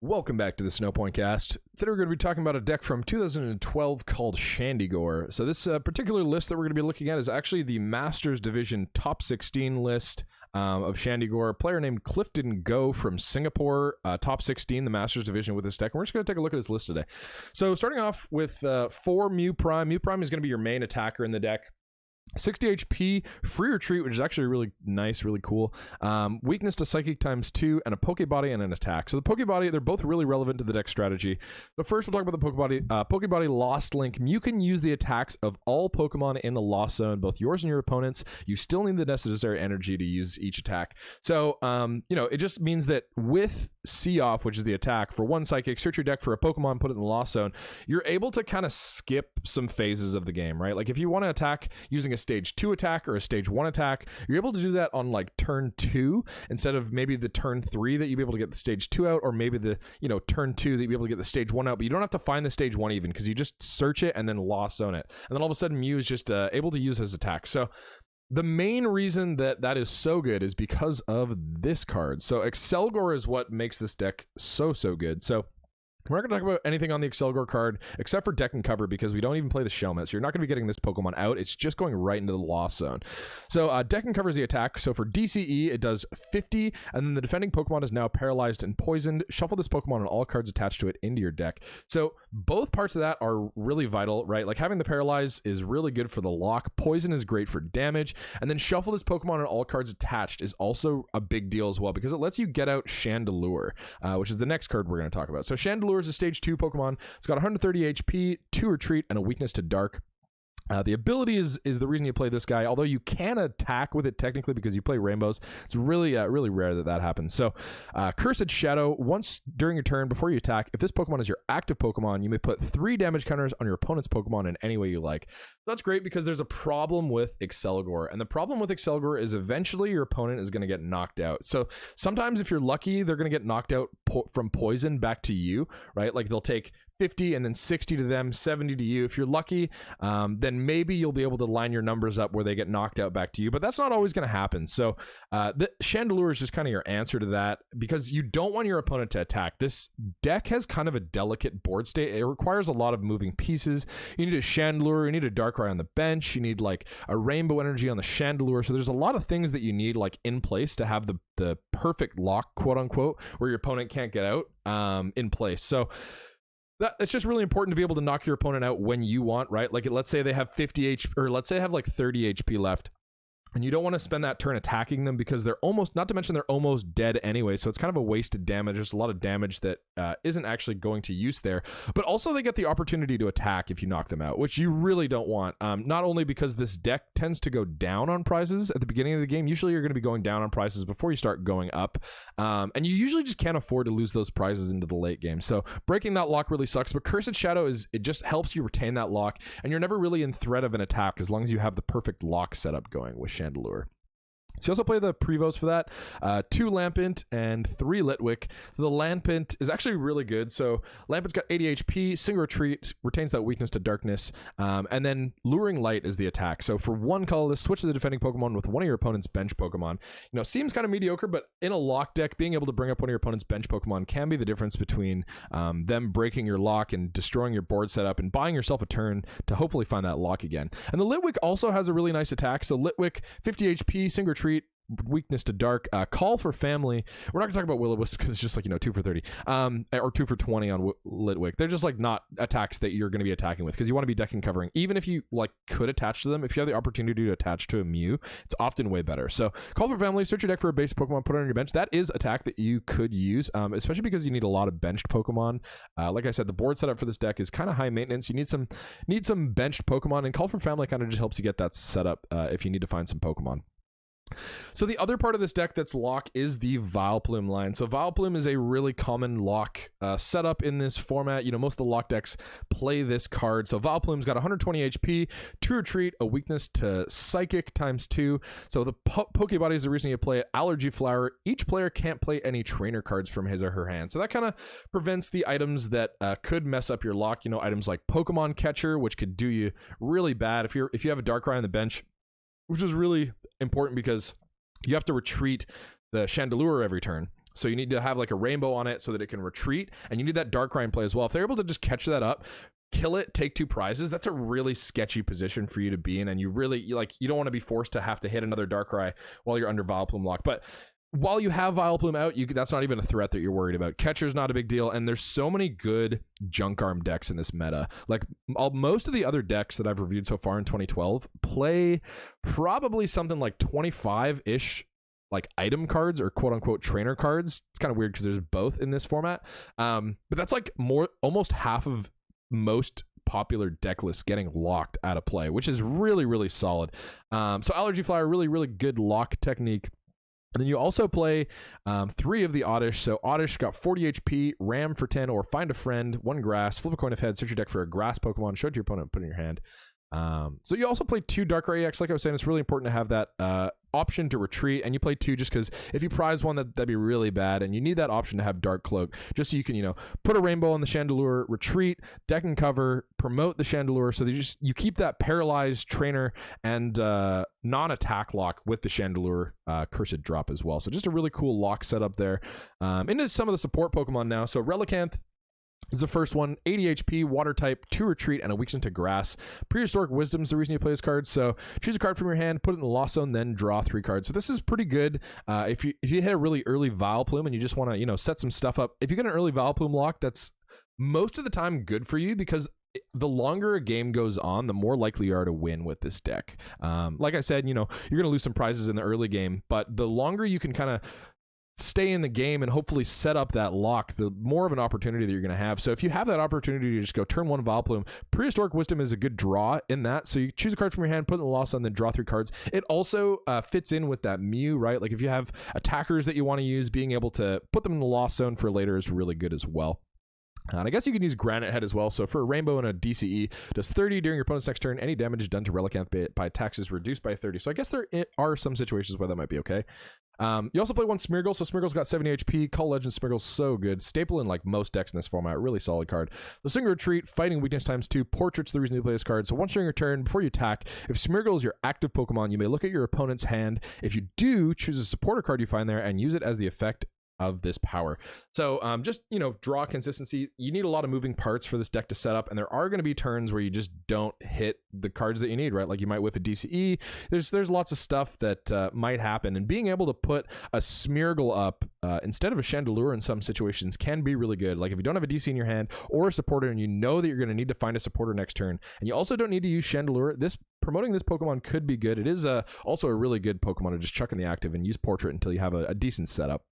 Welcome back to the Snowpoint Cast. Today we're going to be talking about a deck from 2012 called Chandygor. So this particular list that we're going to be looking at is actually the Masters Division Top 16 list of Chandygor. A player named Clifton Go from Singapore, Top 16, the Masters Division with this deck. And we're just going to take a look at this list today. So starting off with 4 Mew Prime. Mew Prime is going to be your main attacker in the deck. 60 HP, free retreat, which is actually really nice, really cool. Weakness to Psychic ×2, and a Pokebody and an attack. So the Pokebody, they're both really relevant to the deck strategy. But first, we'll talk about the Pokebody. Pokebody Lost Link. You can use the attacks of all Pokemon in the Lost Zone, both yours and your opponent's. You still need the necessary energy to use each attack. So, you know, it just means that with See Off, which is the attack, for 1 Psychic, search your deck for a Pokemon, put it in the Lost Zone, you're able to kind of skip some phases of the game, right? Like if you want to attack using a stage 2 attack or a stage 1 attack, you're able to do that on like turn 2 instead of maybe the turn 3 that you'd be able to get the stage 2 out, or maybe the, you know, turn 2 that you'd be able to get the stage 1 out, but you don't have to find the stage 1 even, because you just search it and then Lost Zone it. And then all of a sudden Mew is just able to use his attack. So the main reason that that is so good is because of this card. So Accelgor is what makes this deck so good. So we're not going to talk about anything on the Accelgor card except for deck and cover, because we don't even play the Shellmet, so you're not going to be getting this Pokemon out. It's just going right into the Lost Zone. So deck and cover is the attack. So for DCE, it does 50, and then the defending Pokemon is now paralyzed and poisoned. Shuffle this Pokemon and all cards attached to it into your deck. So both parts of that are really vital, right? Like having the paralyze is really good for the lock. Poison is great for damage. And then shuffle this Pokemon and all cards attached is also a big deal as well, because it lets you get out Chandelure, which is the next card we're going to talk about. So Chandelure is a stage 2 Pokemon. It's got 130 HP, 2 retreat, and a weakness to dark. The ability is the reason you play this guy, although you can attack with it technically because you play rainbows. It's really really rare that happens. So Cursed Shadow, once during your turn before you attack, if this Pokemon is your active Pokemon, you may put 3 damage counters on your opponent's Pokemon in any way you like. That's great because there's a problem with Accelgor, and the problem with Accelgor is eventually your opponent is going to get knocked out. So sometimes if you're lucky, they're going to get knocked out from poison back to you, right? Like they'll take 50 and then 60 to them, 70 to you. If you're lucky, then maybe you'll be able to line your numbers up where they get knocked out back to you, but that's not always going to happen. So the Chandelure is just kind of your answer to that, because you don't want your opponent to attack. This deck has kind of a delicate board state. It requires a lot of moving pieces. You need a Chandelure, you need a Darkrai on the bench, you need like a Rainbow Energy on the Chandelure. So there's a lot of things that you need like in place to have the perfect lock, quote unquote, where your opponent can't get out in place. So it's just really important to be able to knock your opponent out when you want, right? Like, let's say they have 50 HP, or let's say they have like 30 HP left, and you don't want to spend that turn attacking them because they're almost, not to mention they're almost dead anyway, so it's kind of a wasted damage. There's a lot of damage that isn't actually going to use there, but also they get the opportunity to attack if you knock them out, which you really don't want. Not only because this deck tends to go down on prizes at the beginning of the game, usually you're going to be going down on prizes before you start going up, and you usually just can't afford to lose those prizes into the late game. So breaking that lock really sucks, but Cursed Shadow it just helps you retain that lock, and you're never really in threat of an attack as long as you have the perfect lock setup going with Chandelure. So you also play the Prevos for that, 2 Lampent and 3 Litwick. So the Lampent is actually really good. So Lampent's got 80 HP, single retreat, retains that weakness to darkness, and then Luring Light is the attack. So for 1 colorless, switch to the defending Pokemon with one of your opponent's bench Pokemon. You know, seems kind of mediocre, but in a lock deck, being able to bring up one of your opponent's bench Pokemon can be the difference between them breaking your lock and destroying your board setup and buying yourself a turn to hopefully find that lock again. And the Litwick also has a really nice attack. So Litwick, 50 HP, single retreat, weakness to dark, call for family. We're not gonna talk about Will-O-Wisp because it's just like, you know, 2 for 30 or 2 for 20 on Litwick. They're just like not attacks that you're going to be attacking with, because you want to be decking covering. Even if you like could attach to them, if you have the opportunity to attach to a Mew, it's often way better. So call for family, search your deck for a base Pokemon, put it on your bench. That is attack that you could use, especially because you need a lot of benched Pokemon. Like I said, the board setup for this deck is kind of high maintenance. You need some benched Pokemon, and call for family kind of just helps you get that set up if you need to find some Pokemon. So the other part of this deck that's lock is the Vileplume line. So Vileplume is a really common lock setup in this format. You know, most of the lock decks play this card. So Vileplume's got 120 HP, 2 retreat, a weakness to Psychic ×2. So the Pokebody is the reason you play it. Allergy Flower. Each player can't play any trainer cards from his or her hand. So that kind of prevents the items that could mess up your lock. You know, items like Pokemon Catcher, which could do you really bad if you have a Darkrai on the bench, which is really important because you have to retreat the Chandelure every turn. So you need to have like a rainbow on it so that it can retreat, and you need that Darkrai in play as well. If they're able to just catch that up, kill it, take 2 prizes, that's a really sketchy position for you to be in, and you don't want to be forced to have to hit another Darkrai while you're under Vileplume lock. But while you have Vileplume out, that's not even a threat that you're worried about. Catcher's not a big deal, and there's so many good junk arm decks in this meta. Like most of the other decks that I've reviewed so far in 2012 play probably something like 25-ish like item cards or quote unquote trainer cards. It's kind of weird because there's both in this format, but that's like almost half of most popular deck lists getting locked out of play, which is really solid. So Allergy Flyer, really good lock technique. And then you also play 3 of the Oddish. So Oddish got 40 HP, Ram for 10, or Find a Friend, 1 grass, flip a coin of head, search your deck for a grass Pokemon, show it to your opponent, put it in your hand. So you also play 2 Darkrai EX. Like I was saying, it's really important to have that option to retreat, and you play 2 just because if you prize one, that'd be really bad, and you need that option to have Dark Cloak just so you can, put a rainbow on the Chandelure, retreat, deck and cover, promote the Chandelure, so you keep that paralyzed trainer and non-attack lock with the Chandelure Cursed Drop as well. So just a really cool lock setup there. Into some of the support Pokemon now. So Relicanth is the first one, 80 HP, water type, 2 retreat, and a weakness to grass. Prehistoric Wisdom is the reason you play this card. So choose a card from your hand, put it in the Lost Zone, then draw 3 cards. So this is pretty good if you hit a really early Vileplume and you just want to set some stuff up. If you get an early Vileplume lock, that's most of the time good for you because the longer a game goes on, the more likely you are to win with this deck. Like I said, you're going to lose some prizes in the early game, but the longer you can kind of stay in the game and hopefully set up that lock, the more of an opportunity that you're going to have. So if you have that opportunity to just go turn 1 Vileplume, Prehistoric Wisdom is a good draw in that. So you choose a card from your hand, put it in the Lost Zone, then draw 3 cards. It also fits in with that Mew, right? Like if you have attackers that you want to use, being able to put them in the Lost Zone for later is really good as well. And I guess you can use Granite Head as well. So for a Rainbow and a DCE, does 30 during your opponent's next turn. Any damage done to Relicanth by attacks is reduced by 30. So I guess there are some situations where that might be okay. You also play 1 Smeargle. So Smeargle's got 70 HP. Call Legend Smeargle's so good. Staple in like most decks in this format. Really solid card. So Single Retreat, Fighting Weakness ×2. Portrait's the reason you play this card. So once during your turn, before you attack, if Smeargle is your active Pokemon, you may look at your opponent's hand. If you do, choose a supporter card you find there and use it as the effect of this power. So just draw consistency. You need a lot of moving parts for this deck to set up, and there are going to be turns where you just don't hit the cards that you need, right? Like you might whiff a DCE. There's lots of stuff that might happen, and being able to put a Smeargle up instead of a Chandelure in some situations can be really good. Like if you don't have a DC in your hand or a supporter and you know that you're going to need to find a supporter next turn, and you also don't need to use Chandelure, promoting this Pokemon could be good. It is also a really good Pokemon to just chuck in the active and use Portrait until you have a decent setup.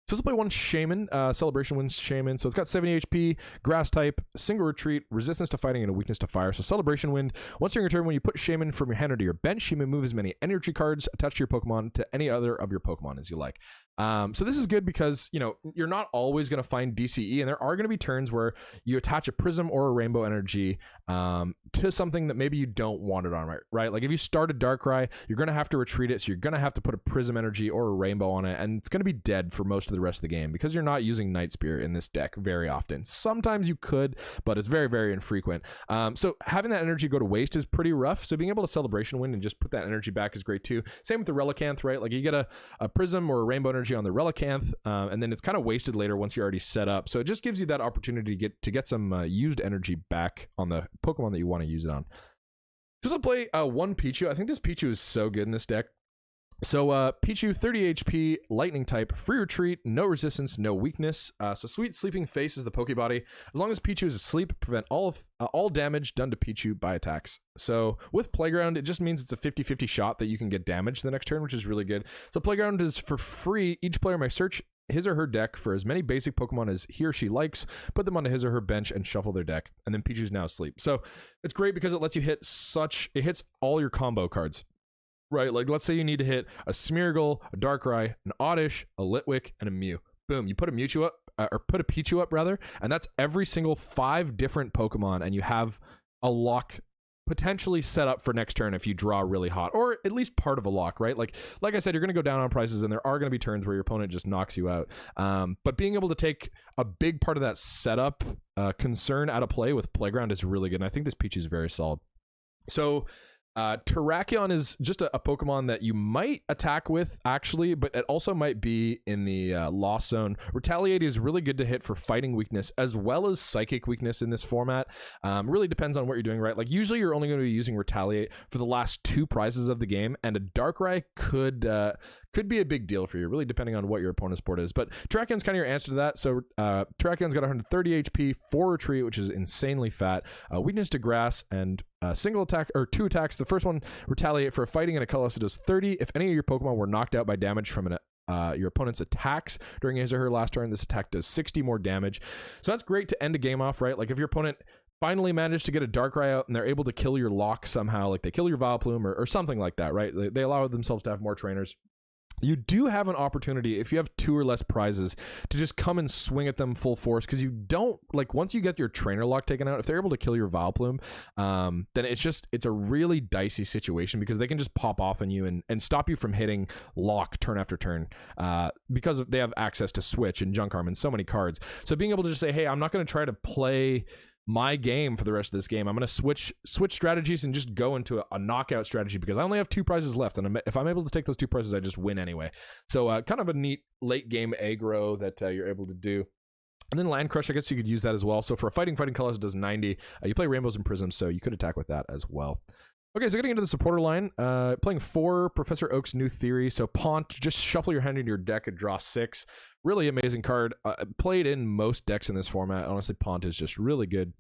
So let's play 1 Shaymin. Celebration wins Shaymin. So it's got 70 HP, grass type, single retreat, resistance to fighting, and a weakness to fire. So Celebration Wind. Once during your turn, when you put Shaymin from your hand or to your bench, you may move as many energy cards attached to your Pokemon to any other of your Pokemon as you like. So this is good because, you're not always going to find DCE, and there are going to be turns where you attach a Prism or a Rainbow Energy to something that maybe you don't want it on, right? Like if you start a Darkrai, you're going to have to retreat it, so you're going to have to put a Prism Energy or a Rainbow on it, and it's going to be dead for most of the rest of the game because you're not using Night Spear in this deck very often. Sometimes you could, but it's very infrequent. So having that energy go to waste is pretty rough, so being able to Celebration Wind and just put that energy back is great too. Same with the Relicanth, right? Like you get a Prism or a Rainbow Energy on the Relicanth, and then it's kind of wasted later once you're already set up. So it just gives you that opportunity to get some used energy back on the Pokemon that you want to use it on. Just to play 1 Pichu. I think this Pichu is so good in this deck. So Pichu, 30 HP, lightning type, free retreat, no resistance, no weakness. So Sweet Sleeping Face is the Pokebody. As long as Pichu is asleep, prevent all damage done to Pichu by attacks. So with Playground, it just means it's a 50-50 shot that you can get damage the next turn, which is really good. So Playground is for free. Each player may search his or her deck for as many basic Pokemon as he or she likes, put them onto his or her bench, and shuffle their deck. And then Pichu's now asleep. So it's great because it lets you it hits all your combo cards. Right, like let's say you need to hit a Smeargle, a Darkrai, an Oddish, a Litwick, and a Mew. Boom, you put a Mewtwo up, or put a Pichu up rather, and that's every single 5 different Pokemon, and you have a lock potentially set up for next turn if you draw really hot, or at least part of a lock, right? Like I said, you're going to go down on prices, and there are going to be turns where your opponent just knocks you out. But being able to take a big part of that setup concern out of play with Playground is really good, and I think this Pichu is very solid. So Terrakion is just a Pokemon that you might attack with, actually, but it also might be in the Lost Zone. Retaliate is really good to hit for fighting weakness as well as psychic weakness in this format. Really depends on what you're doing, right? Like, usually you're only going to be using Retaliate for the last 2 prizes of the game, and a Darkrai could be a big deal for you, really depending on what your opponent's board is. But Terrakion's kind of your answer to that. So Terrakion's got 130 HP, 4 retreat, which is insanely fat, weakness to grass, and single attack or 2 attacks. The first one, retaliate for a fighting and a colorless, it does 30. If any of your Pokemon were knocked out by damage from your opponent's attacks during his or her last turn, this attack does 60 more damage. So that's great to end a game off, right? Like if your opponent finally managed to get a Darkrai out and they're able to kill your lock somehow, like they kill your Vileplume or something like that, right? They allow themselves to have more trainers. You do have an opportunity, if you have 2 or less prizes, to just come and swing at them full force, because you don't, like, once you get your trainer lock taken out, if they're able to kill your Vileplume, then it's a really dicey situation, because they can just pop off on you and stop you from hitting lock turn after turn, because they have access to Switch and Junk Arm and so many cards. So being able to just say, hey, I'm not going to try to play my game for the rest of this game. I'm going to switch strategies and just go into a knockout strategy, because I only have 2 prizes left, and if I'm able to take those 2 prizes, I just win anyway. So kind of a neat late game aggro that you're able to do. And then Land Crush, I guess you could use that as well. So for a fighting colors, it does 90. You play Rainbows and Prisms, so you could attack with that as well. Okay, so getting into the supporter line, playing 4 Professor Oak's New Theory. So Pont, just shuffle your hand into your deck and draw 6. Really amazing card. Played in most decks in this format. Honestly, Pont is just really good.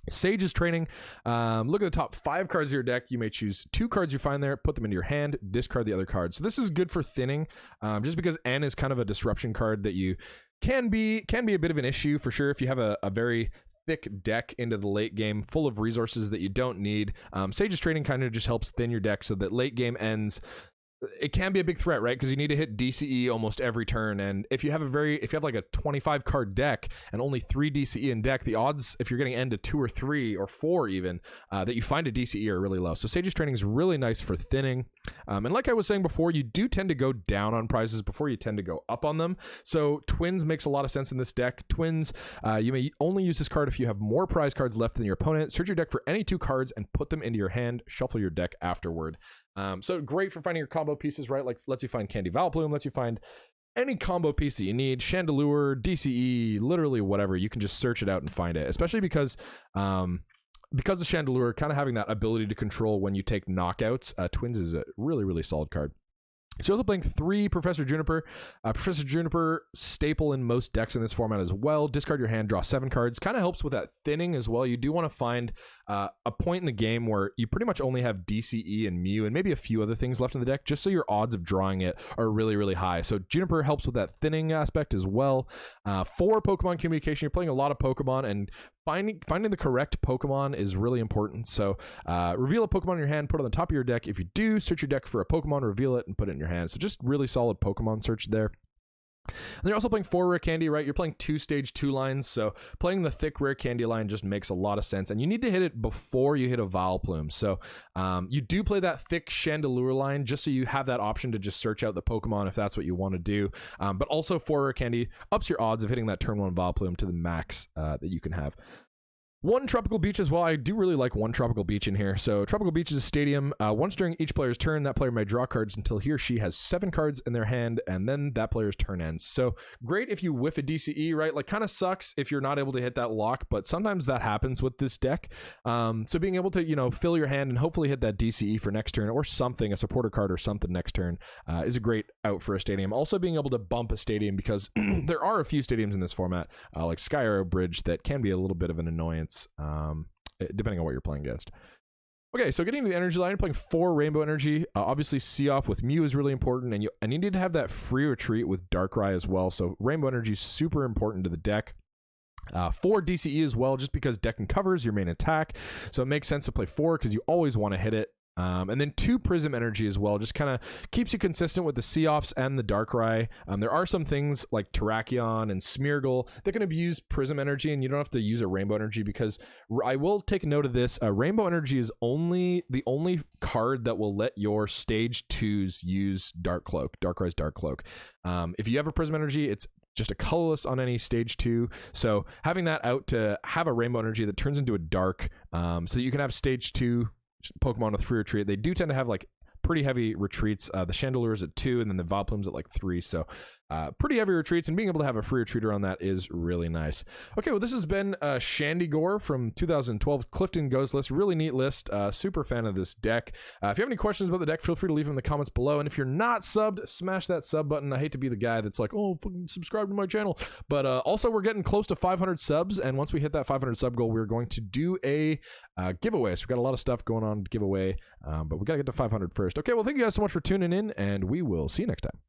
Sage's Training. Look at the top 5 cards of your deck. You may choose 2 cards you find there, put them into your hand, discard the other cards. So this is good for thinning, just because N is kind of a disruption card that you can be a bit of an issue for sure if you have a very thick deck into the late game full of resources that you don't need. Sage's Training kind of just helps thin your deck so that late game ends, it can be a big threat, right? Because you need to hit DCE almost every turn, and if you have like a 25 card deck and only 3 DCE in deck, the odds, if you're getting end to 2 or 3 or 4 even, that you find a DCE are really low. So Sage's Training is really nice for thinning. And like I was saying before, you do tend to go down on prizes before you tend to go up on them. So Twins makes a lot of sense in this deck. Twins, you may only use this card if you have more prize cards left than your opponent. Search your deck for any 2 cards and put them into your hand. Shuffle your deck afterward. So great for finding your combo pieces, right? Like lets you find Candy Vileplume, lets you find any combo piece that you need, Chandelure, DCE, literally whatever. You can just search it out and find it, especially because the Chandelure kind of having that ability to control when you take knockouts. Twins is a really, really solid card. So also playing 3 Professor Juniper. Professor Juniper, staple in most decks in this format as well. Discard your hand, draw 7 cards. Kind of helps with that thinning as well. You do want to find a point in the game where you pretty much only have DCE and Mew and maybe a few other things left in the deck, just so your odds of drawing it are really, really high. So Juniper helps with that thinning aspect as well. 4 Pokemon communication. You're playing a lot of Pokemon, and finding the correct Pokemon is really important. So reveal a Pokemon in your hand, put it on the top of your deck. If you do, search your deck for a Pokemon, reveal it, and put it in your hand. So just really solid Pokemon search there. And you're also playing 4 rare candy, right? You're playing 2 stage 2 lines, so playing the thick rare candy line just makes a lot of sense, and you need to hit it before you hit a Vileplume. So you do play that thick Chandelure line just so you have that option to just search out the Pokemon if that's what you want to do. But also 4 rare candy ups your odds of hitting that turn 1 Vileplume to the max that you can have. 1 Tropical Beach as well. I do really like 1 Tropical Beach in here. So Tropical Beach is a stadium. Once during each player's turn, that player may draw cards until he or she has 7 cards in their hand, and then that player's turn ends. So great if you whiff a DCE, right? Like kind of sucks if you're not able to hit that lock, but sometimes that happens with this deck. So being able to, fill your hand and hopefully hit that DCE for next turn or something, a supporter card or something next turn, is a great out for a stadium. Also being able to bump a stadium, because there are a few stadiums in this format, like Sky Arrow Bridge, that can be a little bit of an annoyance. Depending on what you're playing against. Okay, so getting to the energy line, playing 4 Rainbow Energy. Obviously, See-Off with Mew is really important, and you need to have that free retreat with Darkrai as well. So Rainbow Energy is super important to the deck. 4 DCE as well, just because deck and covers your main attack. So it makes sense to play 4 because you always want to hit it. And then 2 Prism Energy as well, just kind of keeps you consistent with the See-Offs and the Darkrai. There are some things like Terrakion and Smeargle that can abuse Prism Energy, and you don't have to use a Rainbow Energy, because I will take note of this. Rainbow Energy is the only card that will let your stage 2s use Darkrai's Dark Cloak. If you have a Prism Energy, it's just a colorless on any stage 2. So having that out to have a Rainbow Energy that turns into a dark, so that you can have stage 2 Pokemon with free retreat. They do tend to have like pretty heavy retreats. The Chandelure is at 2, and then the Vileplume's at like 3. So pretty heavy retreats, and being able to have a free retreater on that is really nice. Okay, well, this has been Chandygor from 2012 Clifton Goes list. Really neat list. Super fan of this deck. If you have any questions about the deck, feel free to leave them in the comments below. And if you're not subbed, smash that sub button. I hate to be the guy that's like, oh, fucking subscribe to my channel. But also, we're getting close to 500 subs, and once we hit that 500 sub goal, we're going to do a giveaway. So we've got a lot of stuff going on to give away, but we got to get to 500 first. Okay, well, thank you guys so much for tuning in, and we will see you next time.